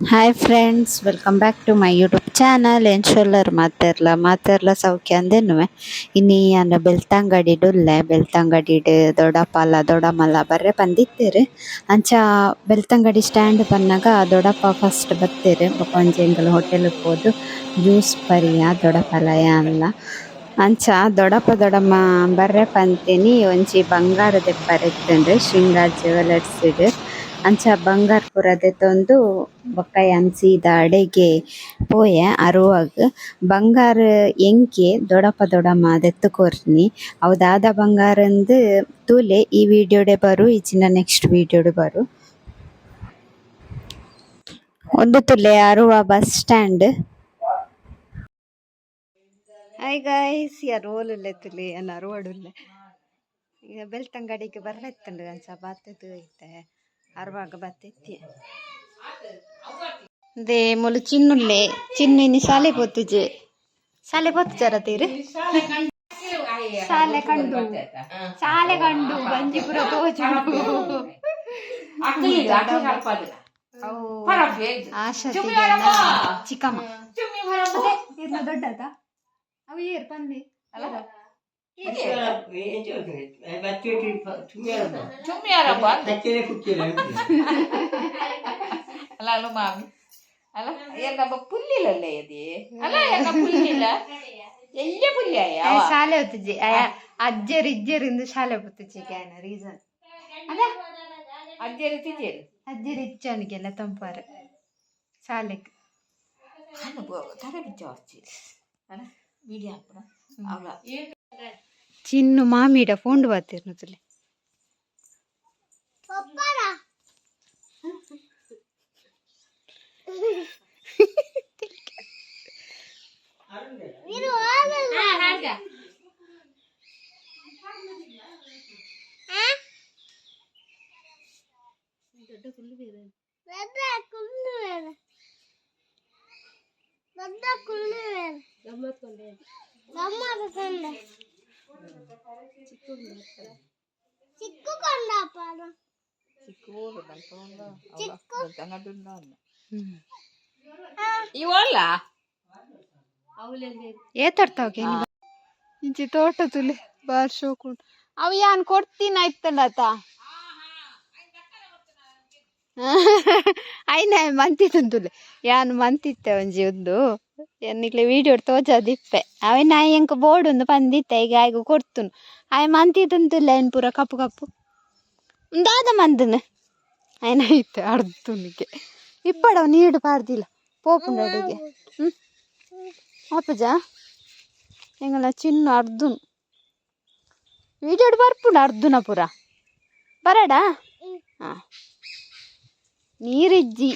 Hi friends, welcome back to my YouTube channel. ಎನ್ಶೋಲ್ಲರ್ ಮಾತೆರ್ಲ ಸೌಖ್ಯ ಅಂದೆನ್ನುವೆ. ಇನ್ನೀ ಅನ್ನ ಬೆಳ್ತಂಗಡಿಡ್ ದೊಡ್ಡಮಲ್ಲ ಬರ್ರೆ ಪಂದಿತ್ತೇರು. ಅಂಚ ಬೆಳ್ತಂಗಡಿ ಸ್ಟ್ಯಾಂಡ್ ಪನ್ನಗ ದೊಡ್ಡಪ್ಪ ಫಸ್ಟ್ ಬತ್ತೇರು. ಬೊಕ ಒಂಜಿ ಎಂಕಲ್ನ ಹೋಟೆಲ್‌ಗ್ ಪೋದು ಜ್ಯೂಸ್ ಪರಿಯ ದೊಡ್ಡಪಲಯ ಅಲ್ಲ. ಅಂಚ ದೊಡ್ಡಮ್ಮ ಬರ್ರೆ ಪಂತಿನಿ ಒಂಜಿ ಬಂಗಾರ ದೆಪ್ಪರೆತ್ತುಂಡು ಶೃಂಗಾರ್ ಜ್ಯುವೆಲರ್ಸ್‌ಡ್. ಅಂಚ ಬಂಗಾರ ಪೂರ ದೆತ್ತೊಂದು ಬೊಕ್ಕ ಯಾನ್ ಸೀದಾ ಅಡೆಗೆ ಪೋಯೆ ಅರುವಾಗ್. ಬಂಗಾರ ಎಂಕೆ ದೊಡ್ಡಮ್ಮ ದೆತ್ತು ಕೊರ್ನಿ. ಅವು ದಾದ ಬಂಗಾರಂದ್ ತೂಲೆ ಈ ವಿಡಿಯೋಡೆ ಬರು ಇಜಿಂಡ ನೆಕ್ಸ್ಟ್ ವಿಡಿಯೋಡು ಬರು. ಒಂದು ತುಲೆ ಅರುವ ಬಸ್ ಸ್ಟ್ಯಾಂಡ್. ಹಾಯ್ ಗೈಸ್, ಯಾರು ಓಲುಲ್ಲೆ ತುಲೆ ಅನ್ನ ಅರುವಾಡುಲ್ಲೆ ಈಗ ಬೆಳ್ತಂಗಡಿಗೆ ಬರ್ರೆತ್ತುಂಡು. ಅಂಚ ಬಾತ್ತೆದು ಐತೆ ಅರುವಾಗ ಬತ್ತೆತ್ತಿ ದೇ ಮುಲು ಚಿನ್ನುಲ್ಲೆ ಚಿನ್ನು ಇನ್ನು ಶಾಲೆ ಪೋತುಜೆ ತೀರು ಶಾಲೆ ಕಂಡು ಬಂಜಿಪುರ ತೋಜುಂಡು ಆಶಾ ಚಿಕ್ಕಮ್ಮ ಇರ್ನ ದೊಡ್ಡದ ಅವು ಏರ್ ಪಂದೆ ಅಲ್ಲ ಮಾಮಿ ಅಲ್ಲ ಏನ ಪುಲ್ಲಿಲಲ್ಲೇ ಇದೆ ಅಲ್ಲ ಏನ ಪುಲ್ಲಿಲ್ಲ ಎಲ್ಲ ಪುಲ್ಲಿ ಶಾಲೆ ಹೊತ್ತಿಜಿ ಅಜ್ಜರಿಂದ ಶಾಲೆ ಹೊತ್ತಿಜಿ ಕ್ಯಾನ ರೀಸನ್ ಅದ ಅಜ್ಜರಿ ತಿಜೇರು ಅಜ್ಜರಿ ಇಚ್ಚನಿಗೆಲ್ಲ ತಂಪಾರ ಶಾಲೆಗೆ ತಲೆ ಬಿಚ್ಚ ಹಚ್ಚಿ ಅಲ್ಲ ವಿಡಿಯೋ ಹಾಕ್ಬಿಡ ಅವಳ ಚಿನ್ನು ಮಾಮಿಡ ಫೋಂಡು ಬಾತಿರ್ನು ತುಲೆ ಇವಲ್ಲ ಏತರ್ತಾವಕ್ಕೆ ಇಂಚಿ ತೋಟ ತುಲೆ ಬಾರ್ ಶೋಕುಂಡು ಅವು ಯಾನ್ ಕೊಡ್ತೀನಿ ಆಯ್ತಂಡತ ಐನ ಮಂತಿತ್ತುಂತುಲೆ ಯಾನ್ ಮಂತಿತ್ತೆ ಒಂಜಿ ಒಂದು ಎನ್ನಿಕ್ಲೆ ವಿಡಿಯೋ ತೋಜದಿಪ್ಪೆ ಅವೆ ನಾಯಿ ಎಂಕ ಬೋರ್ಡ್ ಒಂದು ಪಂದಿತ್ತೆ ಈಗ ಆಯ್ಗು ಕೊಡ್ತುನು ಆಯ್ ಮಂತಿತ್ತುಂತುಲೆ ಐನ್ ಪೂರ ಕಪ್ಪು ಕಪ್ಪು ದಾದ ಮಂದನು ಐನ ಇತ್ತೆ ಅರ್ಧನಿಗೆ ಇಪ್ಪಡವ ನೀಡು ಪಾರ್ದಿಲ್ಲ ಪೋಪುಂಡು ಅಡಿಗೆ ಅಪ್ಪಜ ಎಂಗಲ ಚಿನ್ನು ಅರ್ಧುನ್ ವಿಡಿಯೋಡು ಬರ್ಪುಂಡು ಅರ್ಧುನ ಪೂರ ಬರಡ ಹಾಂ ನೀರಿಜ್ಜಿ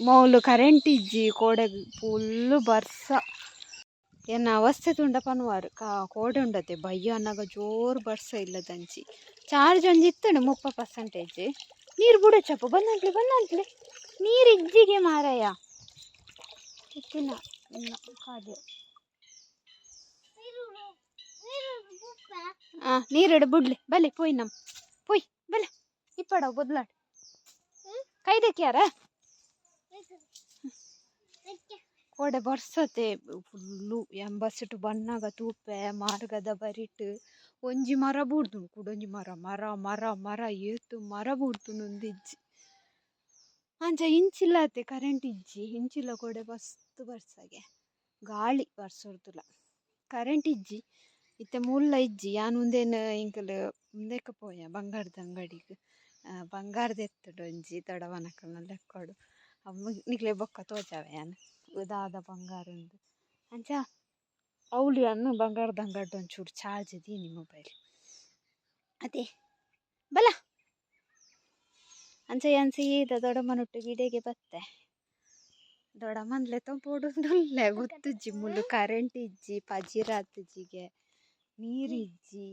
ಮೌಲು ಕರೆಂಟ್ ಇಜ್ಜಿ ಕೋಡೆಗ್ ಫುಲ್ಲು ಬರ್ಸ ಎನ್ನ ಅವಸ್ಥೆ ತುಂಡ ಪನ್ವಾರು ಕೋಡೆ ಉಂಡತೆ ಬಯ್ಯ ಅನ್ನಗ ಜೋರು ಬರ್ಸ ಇಲ್ಲದಂಚಿ ಚಾರ್ಜ್ ಒಂಜಿ ಇತ್ತುಂಡು 30% ನೀರು ಬುಡಚಪ್ಪ ಬಂದಂತ್ಲೆ ನೀರು ಇಜ್ಜಿಗೆ ಮಾರಾಯ ಇತ್ತಿನ ಕಾದೆ ನೀರಿಡು ಬುಡ್ಲಿ ಬಲೆ ಪೋಯ್ ನಮ್ ಪೋಯ್ ಬಲೆ ಇಪ್ಪಡವ ಬೊದ್ಲಾಡ್ ಕೈದಕ್ಯಾರ ಕೋಡೆ ಬರ್ಸತೆ ಫುಲ್ಲು ಎಂಬಸಟು ಬಣ್ಣಗ ತೂಪೆ ಮಾರ್ಗದ ಬರಿಟ್ ಒಂಜಿ ಮರ ಬೂಡ್ದುಂಡು ಕುಡೊಂಜಿ ಮರ ಏತು ಮರ ಬೂಡ್ದುಂಡು ಒಂದಿಜ್ಜಿ ಅಂಚ ಇಂಚಿಲ್ಲತೆ ಕರೆಂಟ್ ಇಜ್ಜಿ ಇಂಚಿಲ್ಲ ಕೋಡೆ ಮಸ್ತ್ ಬರ್ಸಗೆ ಗಾಳಿ ಬರ್ಸೋರ್ದುಲ ಕರೆಂಟ್ ಇಜ್ಜಿ ಇತ್ತೆ ಮುಲ್ಲ ಇಜ್ಜಿ ಯಾನ್ ಉಂದೇನು ಇಂಕಲ್ ಮುಂದೆಕ್ಕ ಪೋಯ ಬಂಗಾರದ ಅಂಗಡಿಗೆ ಬಂಗಾರದ ಎತ್ತುಡು ಒಂಜಿ ದೊಡವನಕಲ್ನ ಲೆಕ್ಕೋಡು ನಿಕ್ಲೆ ಬೊಕ್ಕ ತೋಜಾವೆ ಯಾನ್ ದಾದ ಬಂಗಾರಂದು ಅಂಚ ಅವಳು ಅನ್ನು ಬಂಗಾರದ ಅಂಗಡಿ ಒಂಚೂರು ಚಾರ್ಜ್ ದೀನಿ ಮೊಬೈಲ್ ಅದೇ ಬಲ ಅಂಚ ಯಾನ್ ಸೀದಾ ದೊಡ್ಡಮ್ಮನೊಟ್ಟಿಗೆ ಗಿಡೆಗೆ ಬತ್ತೆ ದೊಡ್ಡಮ್ಮನ್ಲೆ ತೊಂಪೋಡುಂಡುಲ್ಲೆ ಗೊತ್ತುಜ್ಜಿ ಮುಳ್ಳು ಕರೆಂಟ್ ಇಜ್ಜಿ ಪಜಿರಾತುಜಿಗೆ ನೀರಿಜ್ಜಿ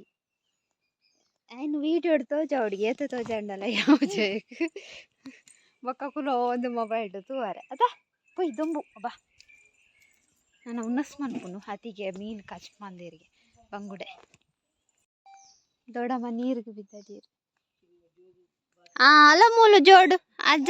ಐನು ವಿಡಿಯೋ ತೋಜ ಹುಡುಗಿ ಏತ ತೋಜಂಡಲ್ಲ ಯಾವ ಜೋಕ್ ಬೊಕ್ಕ ಕುಲೋ ಒಂದು ಮೊಬೈಲ್ ತೂವರೆ ಅದ ಪೊಯ್ ದೊಂಬು ಬಾ ನಾನು ಉನ್ನಸ್ ಮನ್ಪುನು ಅತಿಗೆ ಮೀನು ಕಚ್ ಮಂದಿರಿಗೆ ಬಂಗುಡೆ ದೊಡ್ಡಮ್ಮ ನೀರಿಗೆ ಬಿದ್ದದೀರು ಅಲ ಮೂಲು ಜೋಡು ಅಜ್ಜ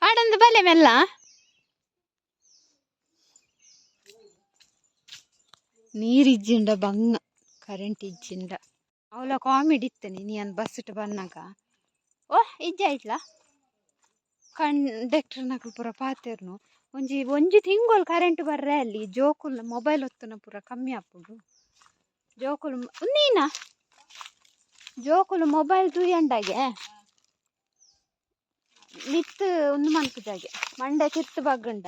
ಪಾಡಂದು ಬಲೆ ಮೆಲ್ಲ ನೀರಿಜ್ಜಿಂಡ ಬಂಗ ಕರೆಂಟ್ ಇಜ್ಜಿಂಡ ಅವಳ ಕಾಮಿಡಿ ಇತ್ತನಿ ನೀ ಅನ್ ಬಸ್ ಇಟ್ಟು ಬನ್ನಾಗ ಓ ಇಜ್ಜ ಆಯ್ತಲ್ಲ ಕಂಡಕ್ಟರ್ ನಕಲು ಪೂರ ಪಾತೇರ್ನು ಒಂಜಿ ತಿಂಗಳು ಕರೆಂಟ್ ಬರ್ರೆ ಅಲ್ಲಿ ಜೋಕುಲ್ ಮೊಬೈಲ್ ಹೊತ್ತನ ಪೂರ ಕಮ್ಮಿ ಆಪುಡು ಜೋಕುಲು ನೀನಾ ಜೋಕುಲು ಮೊಬೈಲ್ ತೂಯಂಡಾಗೆ ಮಿತ್ತು ಒಂದು ಮನ್ಪುಜಾಗೆ ಮಂಡೆ ಕಿತ್ತು ಬಗ್ಗಂಡ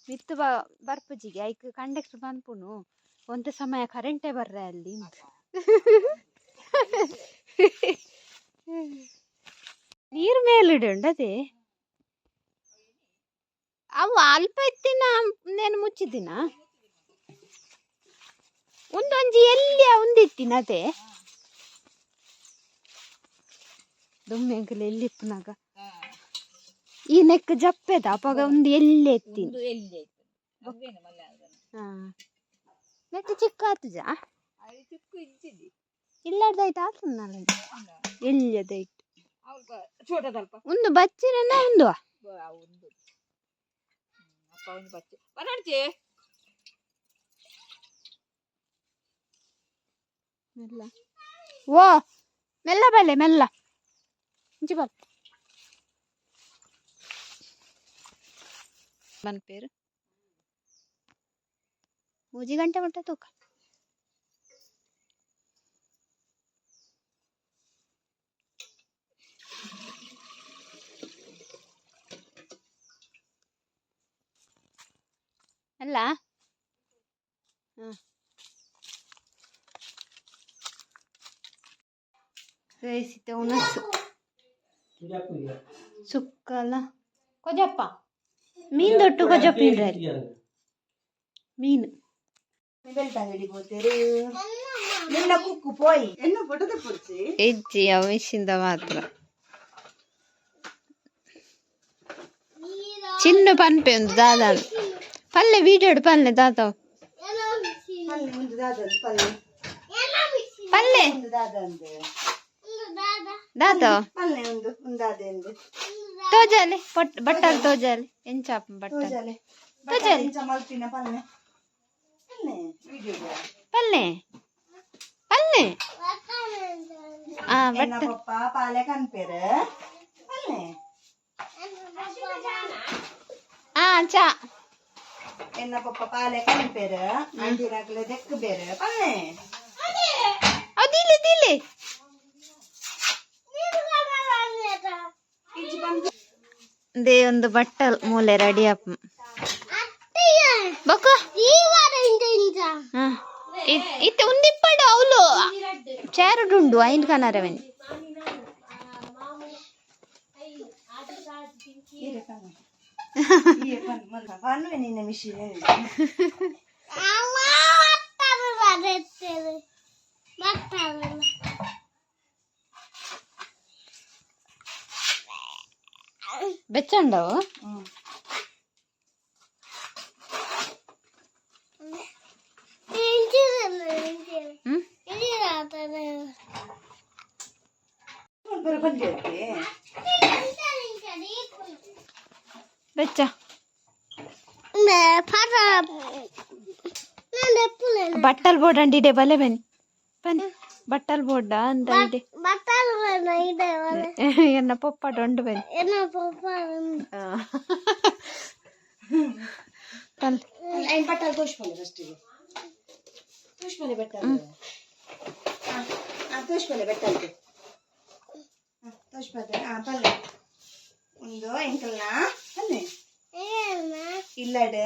ಮಿತ್ತು ಬರ್ಪುಜಿಗೆ ಐಕ್ ಕಂಡಕ್ಟರ್ ಬಂದ್ಪುನು ಒಂದು ಸಮಯ ಕರೆಂಟೇ ಬರ್ರೆ ಅಲ್ಲಿ ನೀರು ಮೇಲಿಡುಂಡದೆ ಅವು ಅಲ್ಪ ಇತ್ತಿನ ನೇನು ಮುಚ್ಚಿದಿನ ಒಂದೊಂಜಿ ಎಲ್ಲಿ ಒಂದಿತ್ತಿನ ಅದೇ ದುಮ್ಮೆ ಅಂಕಲ್ ಎಲ್ಲಿ ಇಪ್ಪನಾಗ ಈ ನೆಕ್ ಜಪ್ಪೆದ ಅಪ್ಪಾಗ ಒಂದು ಎಲ್ಲಿ ಎತ್ತೀನಿ ಹಾ ನೆಕ್ ಚಿಕ್ಕ ಆತುಜ ಇಲ್ಲಾರ್ದಾಯ್ತು ಆತುನ್ನಲ್ಲ ಎಲ್ಲಿ ಅದಾಯ್ತು ಒಂದು ಬಚ್ಚಿನ ಒಂದು ಮೆಲ್ಲ ಓ ಮೆಲ್ಲ ಬಲೆ ಮೆಲ್ಲ ಇಂಚಿ ಬಲ್ మన పేరు 3 ಗಂಟೆ ಮಟ್ಟ ತೂಕ ಅಲ್ಲ ರೇಸಿತೆ ಉಣಸು ಸುಕ್ಕಲ್ಲ ಕೊಜಪ್ಪ ಮೀನ್ ದೊಟ್ಟು ಕೊಜಪ್ಪ ಮೀನು ಹೆಜ್ಜಿ ಅವಿಷಿಂದ ಮಾತ್ರ ಚಿನ್ನ ಪನ್ಪೆ ಒಂದು ದಾದ ಪಲ್ಲೆ ವೀಡಿಯೋ ಪಲ್ಲೆ ದಾದ ಪಲ್ಲೆ ದಾದ ತೋಜಾಲೆ ಬಟ್ಟಲ್ ತೋಜಾಲೆ ಎಂಚಾಪ ಬಟ್ಟಲ್ ತೋಜಾಲೆ ಪಲ್ಲೆ ಪಲ್ಲೆ ಬಟ್ಟ ಪಾಲೆ ಕನ್ಪೇರು ಚಾ ಎನ್ನ ಪಪ್ಪ ಪಾಲೆ ಕನ್ಪೇರು ಅಂಟಿನಾಕ್ಲೆ ದೆಕ್ಕು ಬೇರೆ ಪಲ್ಲೆ ಅದಿಲೆ ದಿಲೆ ದೇ ಒಂದು ಬಟ್ಟಲ್ ಮೂಲೆ ರೆಡಿ ಅಪ್ಪ ಬೊಕ್ಕ ಇತ್ತೆ ಉಂದಿಪ್ಪಡು ಅವಳು ಚೇರುಡುಂಡು ಐನ್ ಕನರವೆನ್ ನಿನ್ನ ಮಿಷಿನ್ ಬೆಚ್ಚಂಡವು ಬೆಚ್ಚ ಬಟ್ಟಲ್ ಬೋರ್ಡ್ ಅಂಡಿಡೆ ಬಲೆ ಬನ್ನಿ ಬನ್ನಿ ಬಟ್ಟಲ್ ಬೋರ್ಡ ಅಂತ ಎನ್ನ ಪೊಪ್ಪ ಡೊಂಡು ಬನ್ನಿ ಬಟ್ಟಲ್ ತೋಷ್ಪಲೆ ಫಸ್ಟಿಗೆ ತೋಷ್ಪಲೆ ಬೆಟ್ಟಲ್ ತೋಷ್ಪಲೆ ಬೆಟ್ಟಲ್ಗೆ ತೋಷ್ಪಲೆ ಪಲ್ಲೆ ಒಂದು ಎಂಕಲ್ನ ಪಲ್ಲೆ ಇಲ್ಲಡು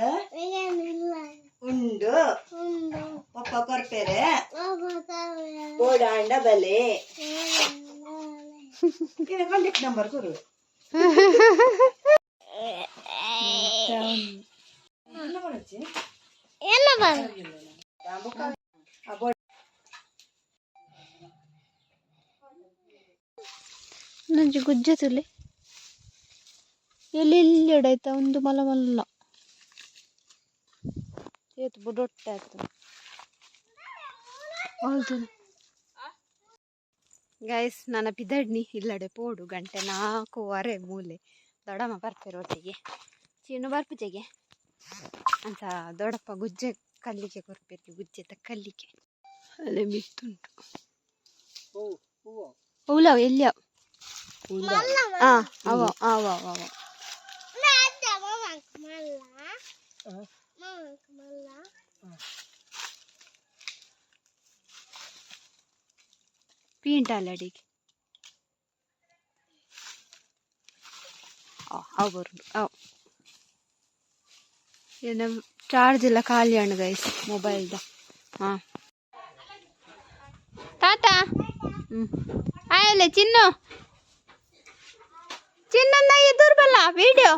ಉಂಡು ಪಪ್ಪ ಕೊರ್ಪೆರೆ ಬೋಡಾಂಡ ಬಲೆ ಕಾಂಟ್ಯಾಕ್ಟ್ ನಂಬರ್ ಕೊರು ನಂಜಿ ಗುಜ್ಜೆ ತುಲೆ ಎಲ್ಲಿ ಎಡಾಯ್ತಾ ಒಂದು ಮಲ ಮಲ್ಲ ಏತು ಬುಡೊಟ್ಟೆ ಆಯ್ತು ಹೌದು ಗೈಸ್ ನನ್ನ ಪಿದಡ್ನಿ ಇಲ್ಲಡೆ ಪೋಡು ಗಂಟೆ 4:15 ಮೂಲೆ ದೊಡ್ಡಮ್ಮ ಬರ್ಪೇರು ಒಟ್ಟಿಗೆ ಚೀನು ಬರ್ಪುಜೆಗೆ ಅಂತ ದೊಡ್ಡಪ್ಪ ಗುಜ್ಜೆ ಕಲ್ಲಿಗೆ ಕೊರ್ಪೇರಿ ಗುಜ್ಜೆ ಕಲ್ಲಿಗೆ ಅಲ್ಲೇ ಬಿತ್ತುಂಟು ಹೂಲವ್ ಎಲ್ಲಿಯ ಅವ ಅವ ಅವ ಪೀಂಟಾಲಡಿಗೆ ಅವು ಬರುದು ಅವು ಏನು ಚಾರ್ಜ್ ಎಲ್ಲ ಖಾಲಿ ಅಣ್ಣ ಗೈಸ್ ಮೊಬೈಲ್ದ ಹಾಂ ತಾತ ಆಯಲ್ಲೇ ಚಿನ್ನು ಚಿನ್ನಂದ ಎದುರ್ಬಲ್ಲ ವಿಡಿಯೋ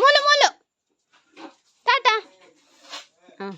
ಮೂಲು ಮೂಲು ತಾತ ಹಾಂ